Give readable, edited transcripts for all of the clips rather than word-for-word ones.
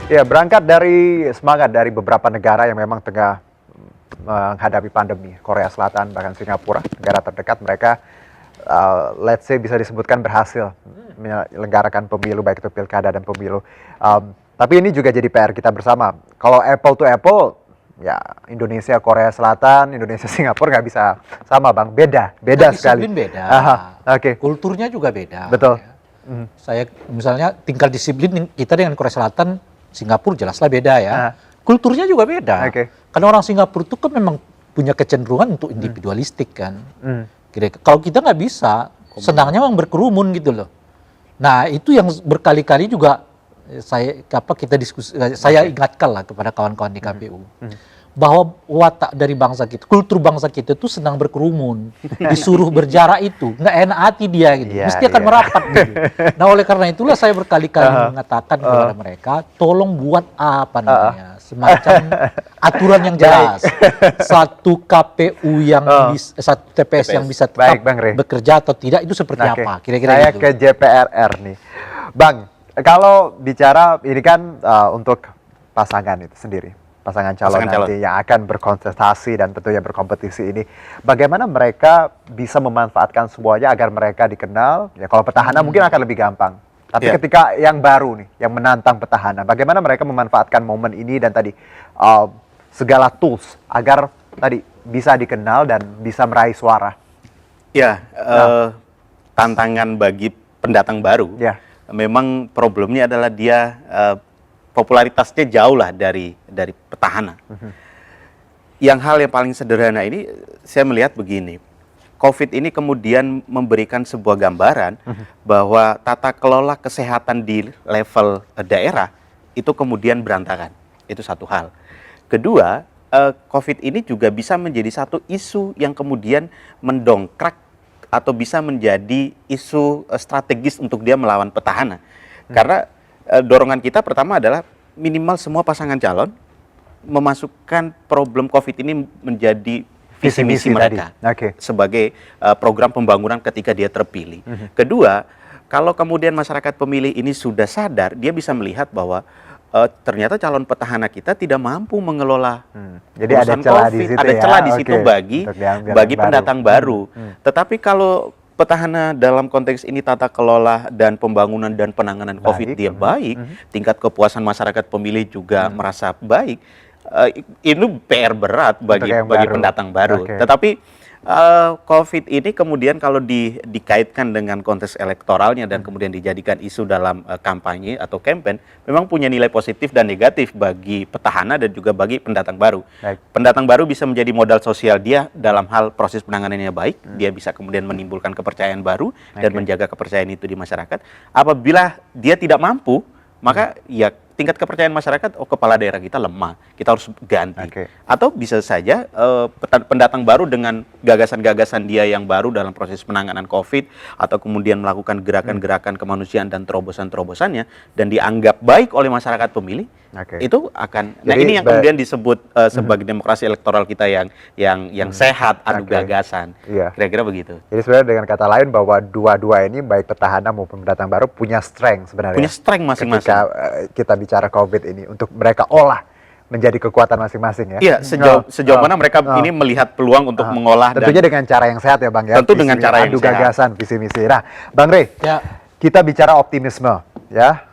Ya, berangkat dari semangat dari beberapa negara yang memang tengah menghadapi pandemi, Korea Selatan bahkan Singapura, negara terdekat mereka, let's say bisa disebutkan berhasil menyelenggarakan pemilu baik itu pilkada dan pemilu. Tapi ini juga jadi PR kita bersama. Kalau apple to apple, ya Indonesia Korea Selatan, Indonesia Singapura nggak bisa sama bang, beda Nah, sekali. disiplin beda, Oke. kulturnya juga beda. Betul. Ya. Saya misalnya tingkat disiplin kita dengan Korea Selatan, Singapura jelaslah beda ya. Kulturnya juga beda. Oke. Karena orang Singapura itu kan memang punya kecenderungan untuk individualistik kan. Kalau kita nggak bisa, senangnya memang berkerumun gitu loh. Nah itu yang berkali-kali juga saya ingatkan lah kepada kawan-kawan di KPU. Bahwa watak dari bangsa kita, kultur bangsa kita itu senang berkerumun, disuruh berjarak itu nggak enak hati dia gitu, mesti akan merapat gitu. Nah oleh karena itulah saya berkali-kali mengatakan kepada mereka, tolong buat apa namanya, semacam aturan yang jelas, satu KPU yang satu TPS yang bisa tetap bekerja atau tidak itu seperti apa, kira-kira saya gitu. Ke JPRR nih, Bang, kalau bicara ini kan untuk pasangan itu sendiri. Pasangan calon nanti yang akan berkontestasi dan tentunya berkompetisi ini, bagaimana mereka bisa memanfaatkan semuanya agar mereka dikenal? Ya kalau petahana mungkin akan lebih gampang. Tapi ketika yang baru nih, yang menantang petahana, bagaimana mereka memanfaatkan momen ini dan tadi segala tools agar tadi bisa dikenal dan bisa meraih suara? Ya, tantangan bagi pendatang baru. Memang problemnya adalah dia popularitasnya jauh lah dari petahana. Yang hal yang paling sederhana ini saya melihat begini, COVID ini kemudian memberikan sebuah gambaran bahwa tata kelola kesehatan di level daerah itu kemudian berantakan. Itu satu hal. Kedua, COVID ini juga bisa menjadi satu isu yang kemudian mendongkrak atau bisa menjadi isu strategis untuk dia melawan petahana. Karena dorongan kita pertama adalah minimal semua pasangan calon memasukkan problem COVID ini menjadi visi misi mereka sebagai program pembangunan ketika dia terpilih. Kedua, kalau kemudian masyarakat pemilih ini sudah sadar, dia bisa melihat bahwa ternyata calon petahana kita tidak mampu mengelola jadi ada celah di situ, ada celah di situ bagi pendatang baru. Tetapi kalau petahana dalam konteks ini tata kelola dan pembangunan dan penanganan COVID dia baik, tingkat kepuasan masyarakat pemilih juga merasa baik, ini PR berat bagi pendatang baru. Tetapi COVID ini kemudian kalau dikaitkan dengan konteks elektoralnya dan kemudian dijadikan isu dalam kampanye atau campaign, memang punya nilai positif dan negatif bagi petahana dan juga bagi pendatang baru. Pendatang baru bisa menjadi modal sosial dia dalam hal proses penanganannya baik, dia bisa kemudian menimbulkan kepercayaan baru dan menjaga kepercayaan itu di masyarakat. Apabila dia tidak mampu, maka ya tingkat kepercayaan masyarakat, kepala daerah kita lemah, kita harus ganti. Atau bisa saja pendatang baru dengan gagasan-gagasan dia yang baru dalam proses penanganan COVID, atau kemudian melakukan gerakan-gerakan kemanusiaan dan terobosan-terobosannya, dan dianggap baik oleh masyarakat pemilih, itu akan, nah ini yang kemudian disebut sebagai demokrasi elektoral kita yang sehat, adu gagasan, kira-kira begitu. Jadi sebenarnya dengan kata lain bahwa dua-dua ini, baik petahana maupun pendatang baru, punya strength sebenarnya. Punya strength masing-masing. Ketika kita bicara COVID ini, untuk mereka olah menjadi kekuatan masing-masing ya. Iya, sejauh mana mereka ini melihat peluang untuk mengolah. Tentunya dengan cara yang sehat ya Bang ya. Tentu dengan cara yang adu sehat. Gagasan, visi misi. Nah, Bang Rey, kita bicara optimisme ya.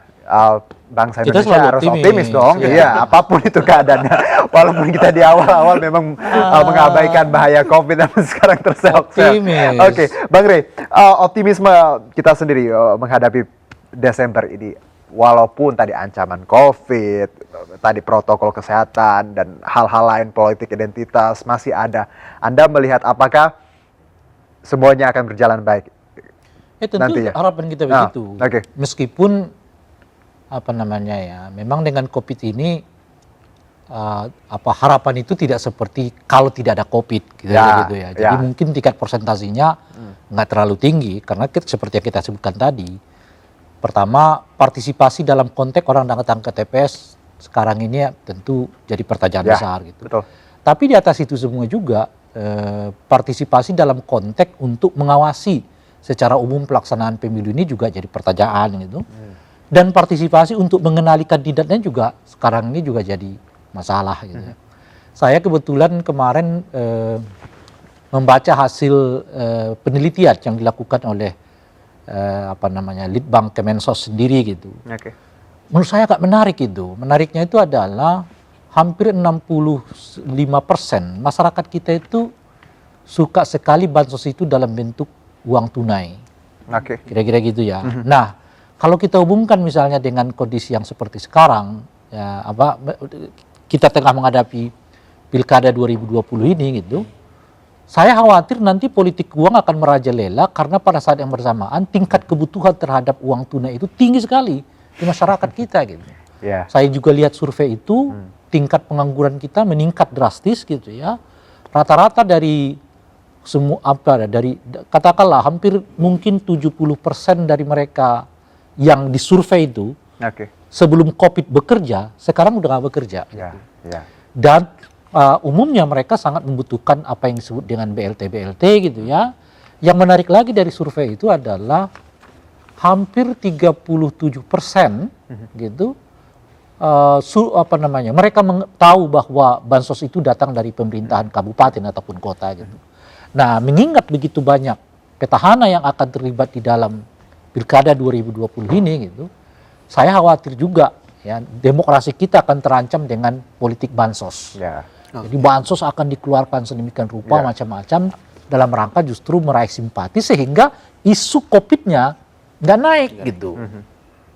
Bangsa Indonesia harus optimis dong. Iya, apapun itu keadaannya. Walaupun kita di awal-awal memang mengabaikan bahaya COVID, dan sekarang terseok-seok. Oke, Bang Rey, optimisme kita sendiri menghadapi Desember ini. Walaupun tadi ancaman COVID, tadi protokol kesehatan, dan hal-hal lain politik identitas masih ada. Anda melihat apakah semuanya akan berjalan baik? Tentu nantinya harapan kita begitu. Meskipun apa namanya ya, memang dengan COVID ini harapan itu tidak seperti kalau tidak ada COVID gitu ya. Jadi mungkin tingkat persentasinya nggak terlalu tinggi karena seperti yang kita sebutkan tadi. Pertama, partisipasi dalam konteks orang datang ke TPS sekarang ini tentu jadi pertanyaan besar gitu. Tapi di atas itu semua juga partisipasi dalam konteks untuk mengawasi secara umum pelaksanaan pemilu ini juga jadi pertanyaan gitu. Dan partisipasi untuk mengenali kandidatnya juga sekarang ini juga jadi masalah gitu ya. Saya kebetulan kemarin membaca hasil penelitian yang dilakukan oleh Litbang Kemensos sendiri gitu. Menurut saya agak menarik itu. Menariknya itu adalah hampir 65% masyarakat kita itu suka sekali bansos itu dalam bentuk uang tunai. Kira-kira gitu ya. Nah, kalau kita hubungkan misalnya dengan kondisi yang seperti sekarang, ya kita tengah menghadapi Pilkada 2020 ini gitu. Saya khawatir nanti politik uang akan merajalela karena pada saat yang bersamaan tingkat kebutuhan terhadap uang tunai itu tinggi sekali di masyarakat kita gitu. Saya juga lihat survei itu, tingkat pengangguran kita meningkat drastis gitu ya. Rata-rata dari semua dari katakanlah hampir mungkin 70% dari mereka yang disurvei itu sebelum COVID bekerja, sekarang udah nggak bekerja. Dan umumnya mereka sangat membutuhkan apa yang disebut dengan BLT gitu ya. Yang menarik lagi dari survei itu adalah hampir 37% gitu. Mereka tahu bahwa bansos itu datang dari pemerintahan kabupaten ataupun kota gitu. Nah, mengingat begitu banyak petahana yang akan terlibat di dalam Pilkada 2020 ini gitu, saya khawatir juga ya demokrasi kita akan terancam dengan politik bansos. Jadi bansos akan dikeluarkan sedemikian rupa macam-macam dalam rangka justru meraih simpati sehingga isu COVID-nya nggak naik gitu.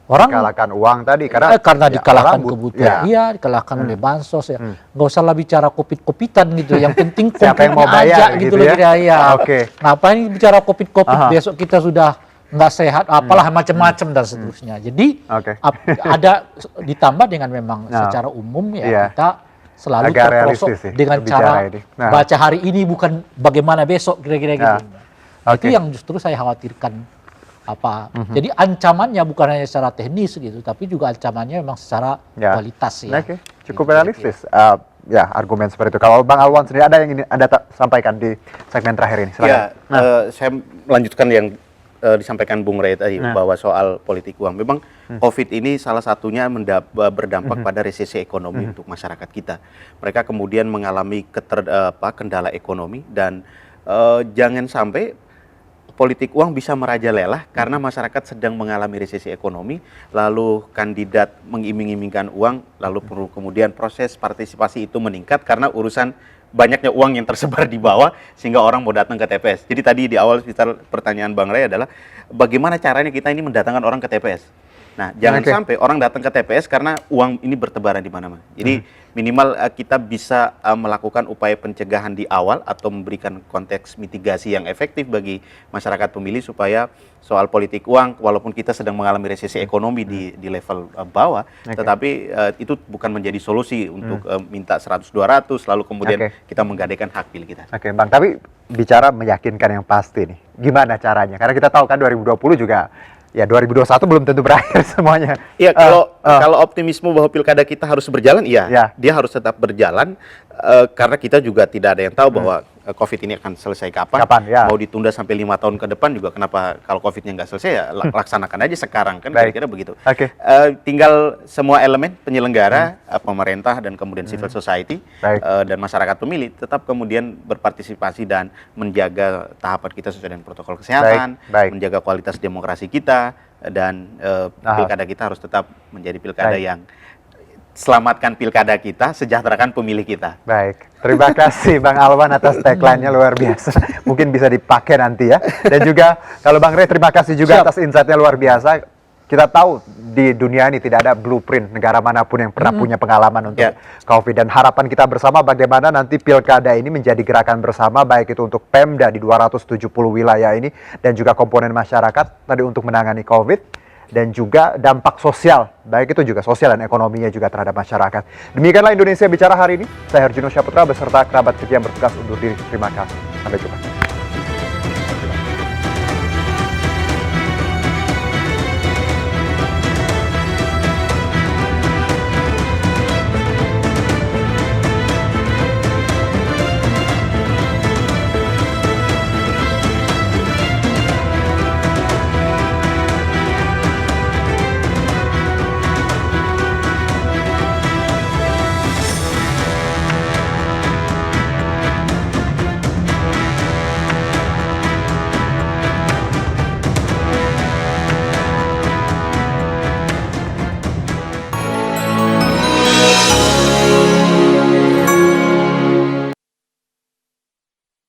Orang dikalahkan uang tadi karena dikalahkan kebutuhan, dikalahkan oleh bansos ya. Nggak usah lah bicara COVID-COVIDan gitu. Yang penting siapa yang mau bayar gitu ya. Ngapain bicara COVID besok kita sudah nggak sehat, apalah macam-macam dan seterusnya. Jadi ada ditambah dengan memang secara umum ya kita selalu terprosok dengan cara baca hari ini bukan bagaimana besok kira-kira gitu. Itu yang justru saya khawatirkan. Jadi ancamannya bukan hanya secara teknis gitu, tapi juga ancamannya memang secara kualitas ya. Cukup realistis. Argumen seperti itu. Kalau Bang Alwan sendiri ada yang ingin Anda sampaikan di segmen terakhir ini? Silakan. Saya melanjutkan yang disampaikan Bung Rey tadi bahwa soal politik uang. Memang COVID ini salah satunya berdampak pada resesi ekonomi untuk masyarakat kita. Mereka kemudian mengalami kendala ekonomi dan jangan sampai politik uang bisa merajalela karena masyarakat sedang mengalami resesi ekonomi, lalu kandidat mengiming-imingkan uang, lalu kemudian proses partisipasi itu meningkat karena urusan banyaknya uang yang tersebar di bawah sehingga orang mau datang ke TPS. Jadi tadi di awal pertanyaan Bang Rey adalah bagaimana caranya kita ini mendatangkan orang ke TPS. Nah, jangan sampai orang datang ke TPS karena uang ini bertebaran di mana-mana. Jadi minimal kita bisa melakukan upaya pencegahan di awal atau memberikan konteks mitigasi yang efektif bagi masyarakat pemilih supaya soal politik uang, walaupun kita sedang mengalami resesi ekonomi di level bawah, tetapi itu bukan menjadi solusi untuk minta 100-200 lalu kemudian kita menggadaikan hak pilih kita. Bang, tapi bicara meyakinkan yang pasti nih, gimana caranya? Karena kita tahu kan 2020 juga ya 2021 belum tentu berakhir semuanya. Iya, kalau optimisme bahwa pilkada kita harus berjalan, dia harus tetap berjalan karena kita juga tidak ada yang tahu bahwa COVID ini akan selesai kapan. Mau ditunda sampai 5 tahun ke depan juga, kenapa kalau COVID-nya nggak selesai ya laksanakan aja sekarang kan, kira-kira begitu. Tinggal semua elemen penyelenggara, pemerintah dan kemudian civil society dan masyarakat pemilih tetap kemudian berpartisipasi dan menjaga tahapan kita sesuai dengan protokol kesehatan, menjaga kualitas demokrasi kita dan pilkada kita harus tetap menjadi pilkada yang selamatkan pilkada kita, sejahterakan pemilih kita. Baik, terima kasih Bang Alwan atas tagline-nya luar biasa. Mungkin bisa dipakai nanti ya. Dan juga kalau Bang Rey, terima kasih juga atas insight-nya luar biasa. Kita tahu di dunia ini tidak ada blueprint negara manapun yang pernah punya pengalaman untuk COVID. Dan harapan kita bersama bagaimana nanti pilkada ini menjadi gerakan bersama, baik itu untuk Pemda di 270 wilayah ini, dan juga komponen masyarakat tadi untuk menangani COVID. Dan juga dampak sosial, baik itu juga sosial dan ekonominya juga terhadap masyarakat. Demikianlah Indonesia Bicara hari ini. Saya Herjino Syaputra beserta kerabat kerja yang bertugas undur diri. Terima kasih. Sampai jumpa.